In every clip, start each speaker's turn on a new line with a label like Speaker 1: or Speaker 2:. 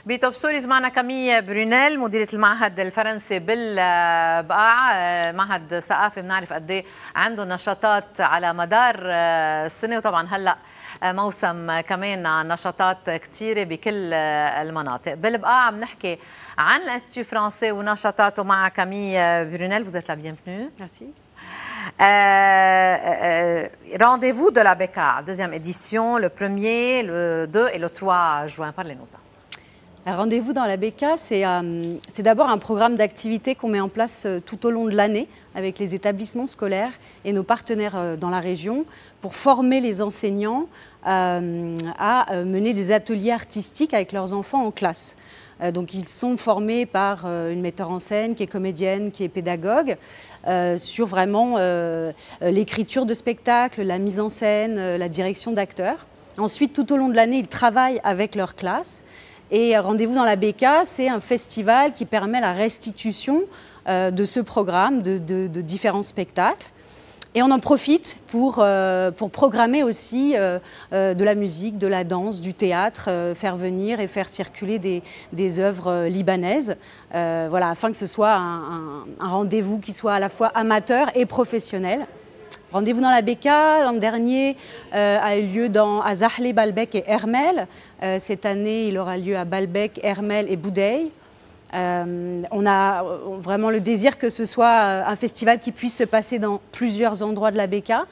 Speaker 1: بتوب ستوريز معنا كامي برونيل مديرة المعهد الفرنسي بالبقاع، معهد ثقافي بنعرف قد ايه عنده نشاطات على مدار السنة، وطبعا هلا موسم كمان نشاطات كثيرة بكل المناطق. بالبقاع بنحكي عن الانستيتو فرنسي ونشاطاته مع كامي برونيل. Vous êtes la bienvenue.
Speaker 2: Merci.
Speaker 1: Rendez-vous de la BECA, deuxième édition, le 1er, le 2 et le 3 juin. Parlez-nous-en.
Speaker 2: Rendez-vous dans la BECA, c'est d'abord un programme d'activités qu'on met en place tout au long de l'année avec les établissements scolaires et nos partenaires dans la région pour former les enseignants à mener des ateliers artistiques avec leurs enfants en classe. Donc ils sont formés par une metteur en scène qui est comédienne, qui est pédagogue, sur vraiment l'écriture de spectacles, la mise en scène, la direction d'acteurs. Ensuite, tout au long de l'année, ils travaillent avec leur classe. Et Rendez-vous dans la BECA, c'est un festival qui permet la restitution de ce programme, de différents spectacles. Et on en profite pour programmer aussi de la musique, de la danse, du théâtre, faire venir et faire circuler des œuvres libanaises, voilà, afin que ce soit un rendez-vous qui soit à la fois amateur et professionnel. Rendez-vous dans la BECA, l'an dernier, a eu lieu à Zahle, Baalbek et Hermel. Cette année, il aura lieu à Baalbek, Hermel et Boudeille. On a vraiment le désir que ce soit un festival qui puisse se passer dans plusieurs endroits de la BECA,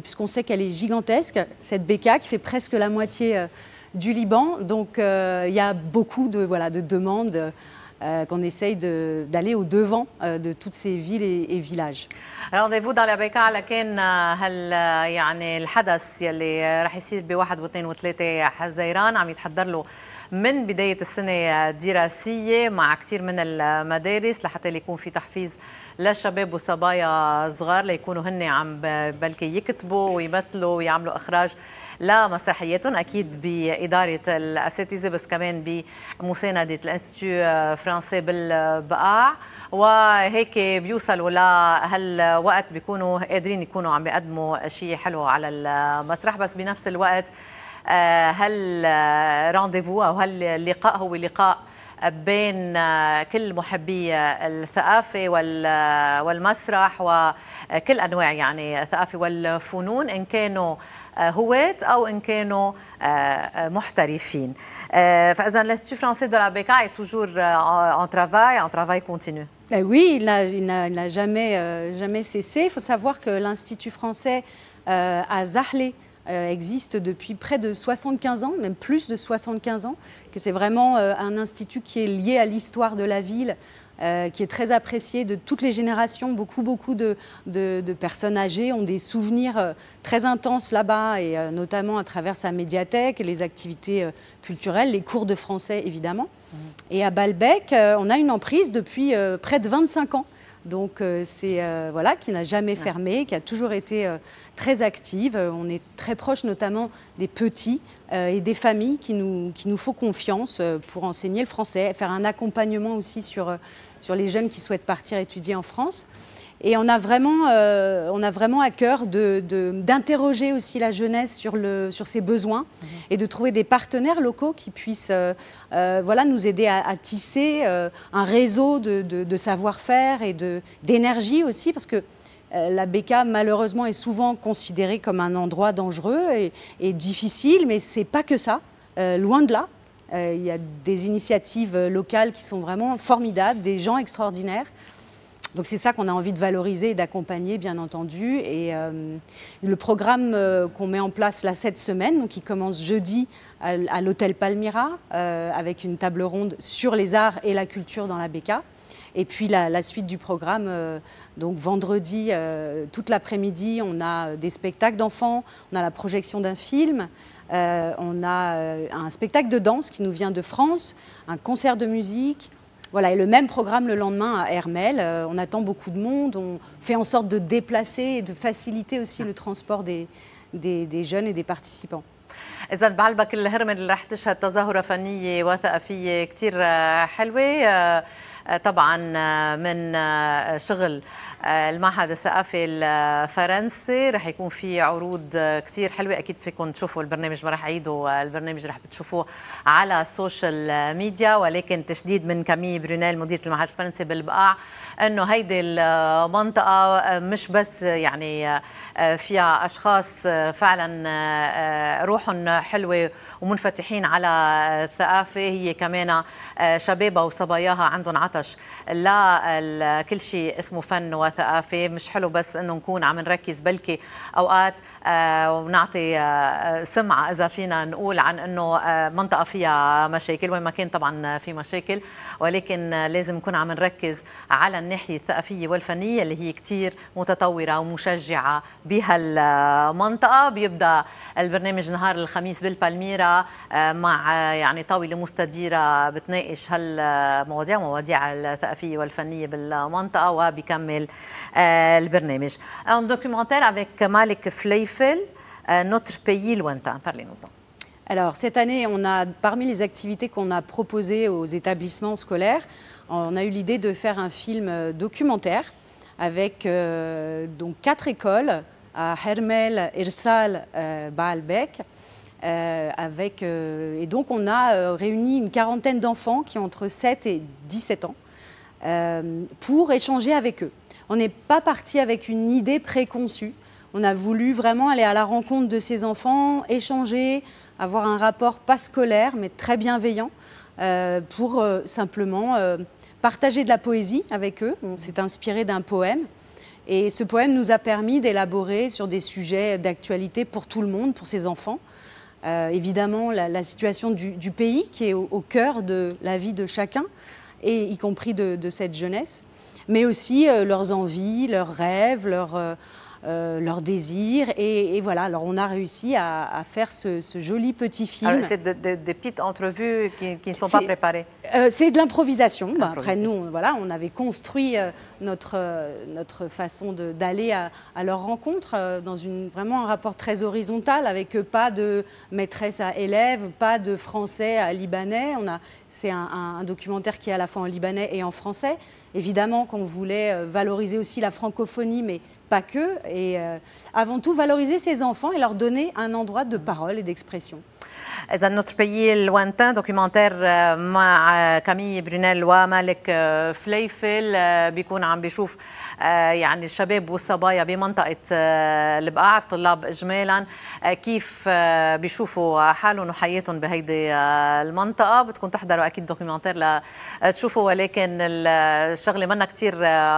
Speaker 2: puisqu'on sait qu'elle est gigantesque, cette BECA qui fait presque la moitié du Liban. Donc il y a beaucoup de demandes qu'on essaye d'aller au-devant de toutes ces villes et villages.
Speaker 1: Rendez-vous dans la BECA على كان يعني الحدث يلي رح يصير ب1 و2 و3 حزيران عم يتحضر له من بداية السنة الدراسية مع كثير من المدارس لحتى يكون في تحفيز للشباب والصبايا صغار ليكونوا هن عم بلكي يكتبوا ويمثلوا ويعملوا إخراج لمسرحياتهم، أكيد بإدارة الأساتذة بس كمان بمساندة الانستيتو فرنسي بالبقاع. وهيك بيوصلوا لهالوقت بيكونوا قادرين يكونوا عم بيقدموا شيء حلو على المسرح. بس بنفس الوقت هالرانديفو أو هاللقاء هو لقاء بين كل محبي الثقافة والمسرح وكل أنواع يعني الثقافة والفنون، إن كانوا هواة أو إن كانوا محترفين. فإذا l'Institut français de la BECA est toujours en travail continu.
Speaker 2: Oui, il n'a jamais cessé. Il faut savoir que l'Institut français à Zahle existe depuis près de 75 ans, même plus de 75 ans, que c'est vraiment un institut qui est lié à l'histoire de la ville, qui est très apprécié de toutes les générations. Beaucoup de personnes âgées ont des souvenirs très intenses là-bas, et notamment à travers sa médiathèque, les activités culturelles, les cours de français évidemment. Et à Baalbek, on a une emprise depuis près de 25 ans. Donc c'est voilà, qui n'a jamais fermé, qui a toujours été très active. On est très proche notamment des petits et des familles qui nous font confiance pour enseigner le français, faire un accompagnement aussi sur les jeunes qui souhaitent partir étudier en France. Et on a vraiment à cœur d'interroger aussi la jeunesse sur ses besoins et de trouver des partenaires locaux qui puissent voilà, nous aider à tisser un réseau de savoir-faire et d'énergie aussi, parce que la BECA malheureusement est souvent considérée comme un endroit dangereux et difficile, mais c'est pas que ça, loin de là. Il y a des initiatives locales qui sont vraiment formidables, des gens extraordinaires. Donc c'est ça qu'on a envie de valoriser et d'accompagner, bien entendu. Et le programme qu'on met en place là cette semaine, donc qui commence jeudi à l'hôtel Palmyra, avec une table ronde sur les arts et la culture dans la BECA. Et puis la suite du programme, donc vendredi, toute l'après-midi, on a des spectacles d'enfants, on a la projection d'un film, on a un spectacle de danse qui nous vient de France, un concert de musique. Voilà, et le même programme le lendemain à Hermel. On attend beaucoup de monde, on fait en sorte de déplacer et de faciliter aussi le transport des jeunes et des participants.
Speaker 1: إذا بعلبك الهرمل اللي رح تشهد تظاهرة فنية وثقافية كتير حلوة طبعا من شغل المعهد الثقافي الفرنسي. رح يكون في عروض كتير حلوة، أكيد فيكم تشوفوا البرنامج، ما رح عيدوا البرنامج، رح بتشوفوه على السوشيال ميديا. ولكن تشديد من كامي برونيل مديرة المعهد الفرنسي بالبقاع أنه هيدي المنطقة مش بس يعني فيها أشخاص فعلا روحهم حلوة ومنفتحين على الثقافة، هي كمان شبابها وصباياها عندهم عطش لكل شيء اسمه فن وثقافة. مش حلو بس أنه نكون عم نركز بلكي أوقات ونعطي سمعة إذا فينا نقول عن أنه منطقة فيها مشاكل، وين ما كان طبعا في مشاكل، ولكن لازم نكون عم نركز على الناحية الثقافية والفنية اللي هي كتير متطورة ومشجعة بهالمنطقة. بيبدأ البرنامج نهار الخميس بالبالميرا مع يعني طاولة مستديرة بتناقش هالمواضيع، مواضيع الثقافية والفنية بالمنطقة، وبيكمل البرنامج. Un documentaire avec Malik Fleifel, Notre pays lointain. Parlez-nous-en.
Speaker 2: Alors, cette année, on a, parmi les activités qu'on a proposées aux établissements scolaires, on a eu l'idée de faire un film documentaire avec donc 4 écoles à Hermel, Irsal, Baalbek. Et donc, on a réuni une quarantaine d'enfants qui ont entre 7 et 17 ans pour échanger avec eux. On n'est pas parti avec une idée préconçue. On a voulu vraiment aller à la rencontre de ces enfants, échanger, avoir un rapport pas scolaire, mais très bienveillant, pour simplement partager de la poésie avec eux. On s'est inspiré d'un poème. Et ce poème nous a permis d'élaborer sur des sujets d'actualité pour tout le monde, pour ces enfants. Évidemment, la situation du pays qui est au cœur de la vie de chacun, et y compris de cette jeunesse, mais aussi leurs envies, leurs rêves, leurs désirs. Et voilà, alors on a réussi à faire ce joli petit film.
Speaker 1: C'est des petites entrevues qui ne sont pas préparées.
Speaker 2: C'est de l'improvisation. Après, nous, voilà, on avait construit notre façon d'aller à leur rencontre dans vraiment un rapport très horizontal, avec pas de maîtresse à élève, pas de français à libanais. C'est un documentaire qui est à la fois en libanais et en français. Évidemment qu'on voulait valoriser aussi la francophonie, mais pas que, et avant tout valoriser ces enfants et leur donner un endroit de parole et d'expression.
Speaker 1: إذا نوتر بيي الوانتان دوكيومنتير مع كامي برونيل ومالك فليفل بيكون عم بيشوف يعني الشباب والصبايا بمنطقة البقاع، الطلاب إجمالا كيف بيشوفوا حالهم وحياتهم بهيدي المنطقة. بدكم تحضروا أكيد دوكيومنتير لتشوفوا، ولكن الشغلة منا كتير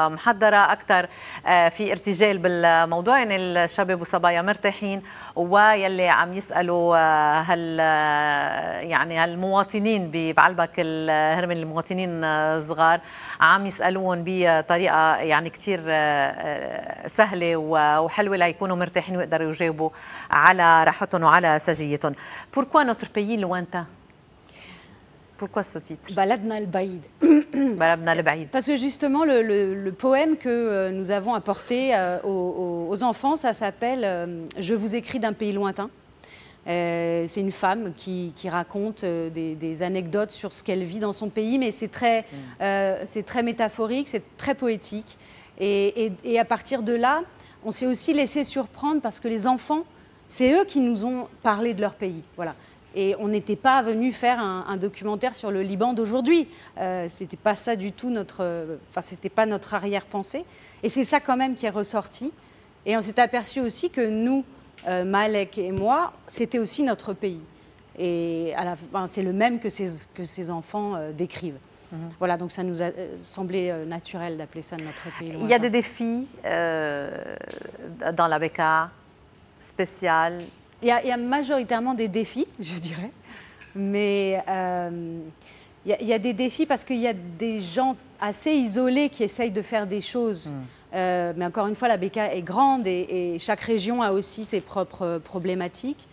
Speaker 1: محضرة، أكثر في ارتجال بالموضوع، يعني الشباب والصبايا مرتاحين، ويلي عم يسألوا يعني هالمواطنين بعلبك الهرمن، المواطنين صغار عم يسألون بطريقة يعني كتير سهلة وحلوة ليكونوا مرتاحين ويقدروا يجاوبوا على راحتهم وعلى سجيتهم. Pourquoi notre pays lointain? Pourquoi ce titre?
Speaker 2: بلدنا البعيد.
Speaker 1: بلدنا البعيد.
Speaker 2: Parce que justement, le poème que nous avons apporté aux enfants, ça s'appelle Je vous écris d'un pays lointain. C'est une femme qui raconte des anecdotes sur ce qu'elle vit dans son pays, mais c'est très métaphorique, c'est très poétique. Et à partir de là, on s'est aussi laissé surprendre parce que les enfants, c'est eux qui nous ont parlé de leur pays. Voilà. Et on n'était pas venu faire un documentaire sur le Liban d'aujourd'hui. C'était pas ça du tout c'était pas notre arrière-pensée. Et c'est ça quand même qui est ressorti. Et on s'est aperçu aussi que nous, Malek et moi, c'était aussi notre pays. Et à la fin, c'est le même que ces enfants décrivent. Voilà, donc ça nous a semblé naturel d'appeler ça notre pays lointain.
Speaker 1: Il y a des défis dans la BK spécial.
Speaker 2: Il y a majoritairement des défis, je dirais. Mais il y a des défis parce qu'il y a des gens assez isolés qui essayent de faire des choses. Mais encore une fois, la BK est grande et chaque région a aussi ses propres problématiques.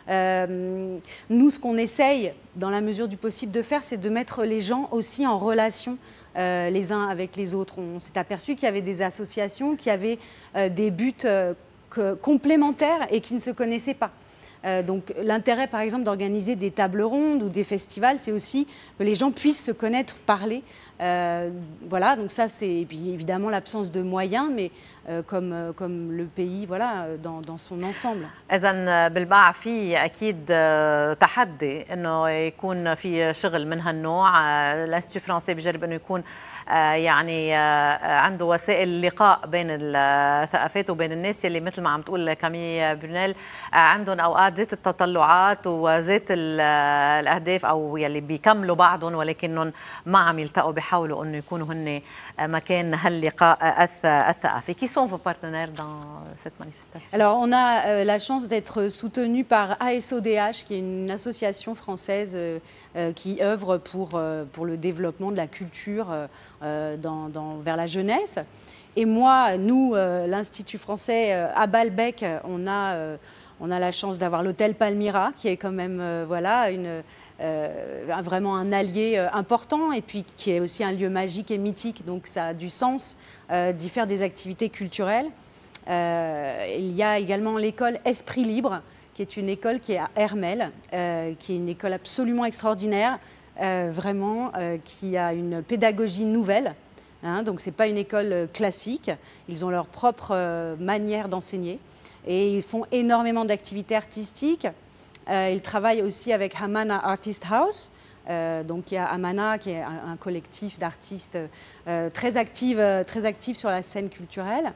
Speaker 2: Nous, ce qu'on essaye, dans la mesure du possible de faire, c'est de mettre les gens aussi en relation les uns avec les autres. On s'est aperçu qu'il y avait des associations qui avaient des buts complémentaires et qui ne se connaissaient pas. Donc l'intérêt, par exemple, d'organiser des tables rondes ou des festivals, c'est aussi que les gens puissent se connaître, parler Voilà, donc ça c'est évidemment l'absence de moyens, mais comme le pays, voilà, dans son ensemble.
Speaker 1: إذا بالباع في أكيد تحدي إنه يكون في شغل من هالنوع. الانستيتيو فرنسي بجرب إنه يكون يعني عنده وسائل لقاء بين الثقافات وبين الناس يلي مثل ما عم تقول كامي برونيل عندهم أوقات ذات التطلعات وذات الأهداف أو يلي بيكملوا بعضهم ولكنهم ما عم يلتقوا بيحاولوا إنه يكونوا هن مكان هاللقاء الثقافي. Qui sont vos partenaires dans cette manifestation?
Speaker 2: Alors, on a la chance d'être soutenu par ASODH, qui est une association française qui œuvre pour le développement de la culture vers la jeunesse. Et moi, nous, l'Institut français à Balbec, on a la chance d'avoir l'hôtel Palmyra, qui est quand même voilà, vraiment un allié important et puis qui est aussi un lieu magique et mythique. Donc ça a du sens d'y faire des activités culturelles. Il y a également l'école Esprit Libre, qui est une école qui est à Hermel, qui est une école absolument extraordinaire, vraiment, qui a une pédagogie nouvelle. Hein, donc ce n'est pas une école classique, ils ont leur propre manière d'enseigner et ils font énormément d'activités artistiques. Ils travaillent aussi avec Hamana Artist House. Donc il y a Hamana qui est un collectif d'artistes très actifs sur la scène culturelle.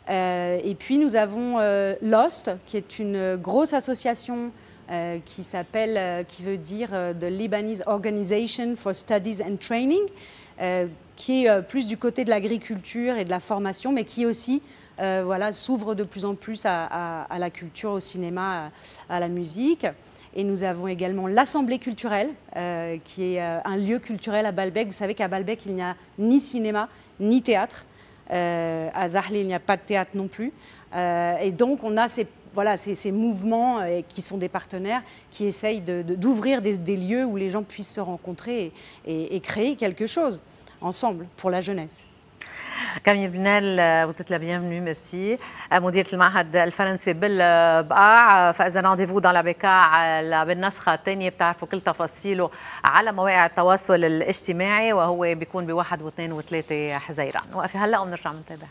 Speaker 2: Et puis nous avons LOST, qui est une grosse association qui veut dire The Lebanese Organization for Studies and Training, qui est plus du côté de l'agriculture et de la formation, mais qui aussi voilà, s'ouvre de plus en plus à la culture, au cinéma, à la musique. Et nous avons également l'Assemblée culturelle, qui est un lieu culturel à Balbec. Vous savez qu'à Balbec, il n'y a ni cinéma, ni théâtre. À Zahle, il n'y a pas de théâtre non plus. Et donc, on a ces mouvements qui sont des partenaires qui essayent d'ouvrir des lieux où les gens puissent se rencontrer et créer quelque chose ensemble pour la jeunesse.
Speaker 1: كامي برونيل, vous êtes la bienvenue, merci. مديرة المعهد الفرنسي بالبقاع. فإذا رانديفو dans البقاع بالنسخة الثانية بتعرفوا كل تفاصيله على مواقع التواصل الاجتماعي وهو بيكون ب1 و2 و3 حزيران. وقفي هلا وبنرجع بنتابع.